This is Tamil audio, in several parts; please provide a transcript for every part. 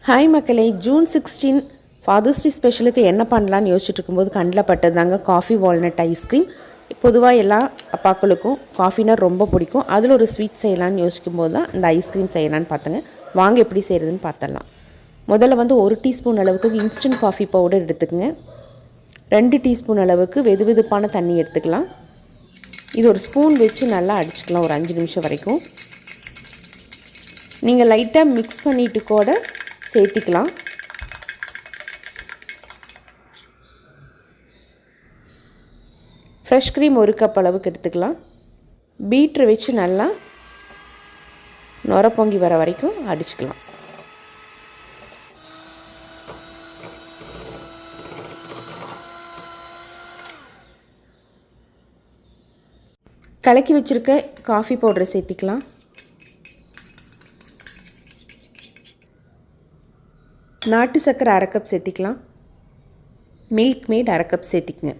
ஹாய் மக்களே, ஜூன் 16 ஃபாதர்ஸ் டே ஸ்பெஷலுக்கு என்ன பண்ணலான்னு யோசிச்சுட்டு இருக்கும்போது கண்ணில் பட்டதாங்க காஃபி வால்நட் ஐஸ்கிரீம். பொதுவாக எல்லா அப்பாக்களுக்கும் காஃபினா ரொம்ப பிடிக்கும். அதில் ஒரு ஸ்வீட் செய்யலான்னு யோசிக்கும்போது தான் இந்த ஐஸ்கிரீம் செய்யலான்னு பார்த்தேங்க. வாங்க எப்படி செய்கிறதுன்னு பார்த்துடலாம். முதல்ல வந்து 1 டீஸ்பூன் அளவுக்கு இன்ஸ்டன்ட் காஃபி பவுடர் எடுத்துக்கோங்க. 2 டீஸ்பூன் அளவுக்கு வெதுவெதுப்பான தண்ணி எடுத்துக்கலாம். இது ஒரு ஸ்பூன் வச்சு நல்லா அடிச்சுக்கலாம் ஒரு 5 நிமிஷம் வரைக்கும். நீங்கள் லைட்டாக மிக்ஸ் பண்ணிவிட்டு கூட சேர்த்திக்கலாம். ஃப்ரெஷ் க்ரீம் 1 கப் அளவுக்கு எடுத்துக்கலாம். பீட்ரு வச்சு நல்லா நுர பொங்கி வர வரைக்கும் அடிச்சுக்கலாம். கலக்கி வச்சுருக்க காஃபி பவுடரை சேர்த்திக்கலாம். நாட்டு சர்க்கரை 1/2 கப் சேர்த்திக்கலாம். மில்க் மேட் 1/2 கப் சேர்த்திக்குங்க.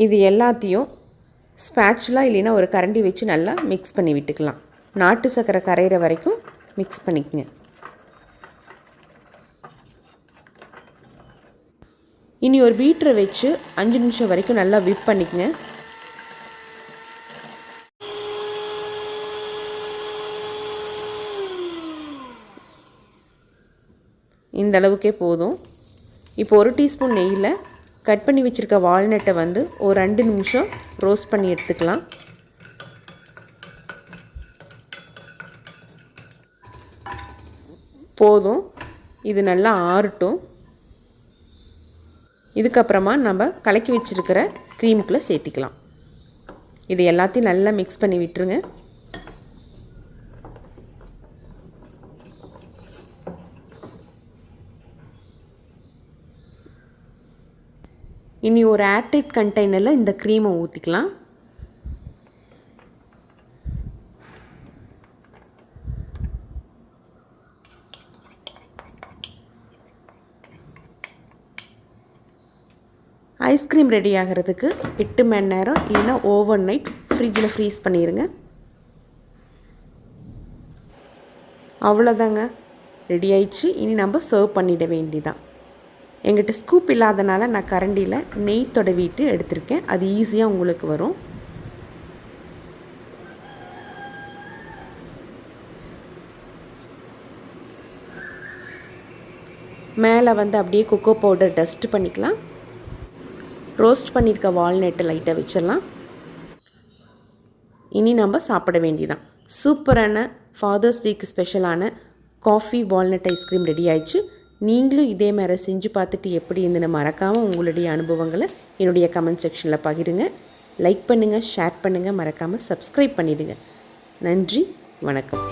இது எல்லாத்தையும் ஸ்பேச்சுலா இல்லைன்னா ஒரு கரண்டி வச்சு நல்லா மிக்ஸ் பண்ணி விட்டுக்கலாம். நாட்டு சர்க்கரை கரையிற வரைக்கும் மிக்ஸ் பண்ணிக்கங்க. இனி ஒரு பீட்டரை வச்சு 5 நிமிஷம் வரைக்கும் நல்லா விப் பண்ணிக்கங்க. இந்த அளவுக்கே போதும். இப்போ 1 டீஸ்பூன் நெய்யில் கட் பண்ணி வச்சுருக்க வால்நட்டை வந்து ஒரு 2 நிமிஷம் ரோஸ்ட் பண்ணி எடுத்துக்கலாம். போதும், இது நல்லா ஆறட்டும். இதுக்கப்புறமா நம்ம கலக்கி வச்சுருக்கிற க்ரீமுக்குள்ளே சேர்த்திக்கலாம். இது எல்லாத்தையும் நல்லா மிக்ஸ் பண்ணி விட்டுருங்க. இனி ஒரு ஏர்டைட் கண்டெய்னரில் இந்த க்ரீமை ஊற்றிக்கலாம். ஐஸ்கிரீம் ரெடி ஆகிறதுக்கு 8 மணி நேரம் இல்லைன்னா ஓவர் நைட் ஃப்ரிட்ஜில் ஃப்ரீஸ் பண்ணிடுங்க. அவ்வளோதாங்க, ரெடி ஆயிடுச்சு. இனி நம்ம சர்வ் பண்ணிட வேண்டியதான். எங்கிட்ட ஸ்கூப் இல்லாதனால நான் கரண்டியில் நெய் தடவிட்டு எடுத்திருக்கேன். அது ஈஸியாக உங்களுக்கு வரும். மேலே வந்து அப்படியே கொக்கோ பவுடர் டஸ்ட் பண்ணிக்கலாம். ரோஸ்ட் பண்ணியிருக்க வால்நட்டை லைட்டாக வச்சிடலாம். இனி நம்ம சாப்பிட வேண்டியதான். சூப்பரான ஃபாதர்ஸ் டேக்கு ஸ்பெஷலான காஃபி வால்நட் ஐஸ்கிரீம் ரெடி ஆயிடுச்சு. நீங்களும் இதே மாதிரி செஞ்சு பார்த்துட்டு எப்படி இருந்துன்னு மறக்காமல் உங்களுடைய அனுபவங்களை என்னுடைய கமெண்ட் செக்ஷனில் பகிருங்க. லைக் பண்ணுங்கள், ஷேர் பண்ணுங்கள், மறக்காமல் சப்ஸ்கிரைப் பண்ணிவிடுங்க. நன்றி, வணக்கம்.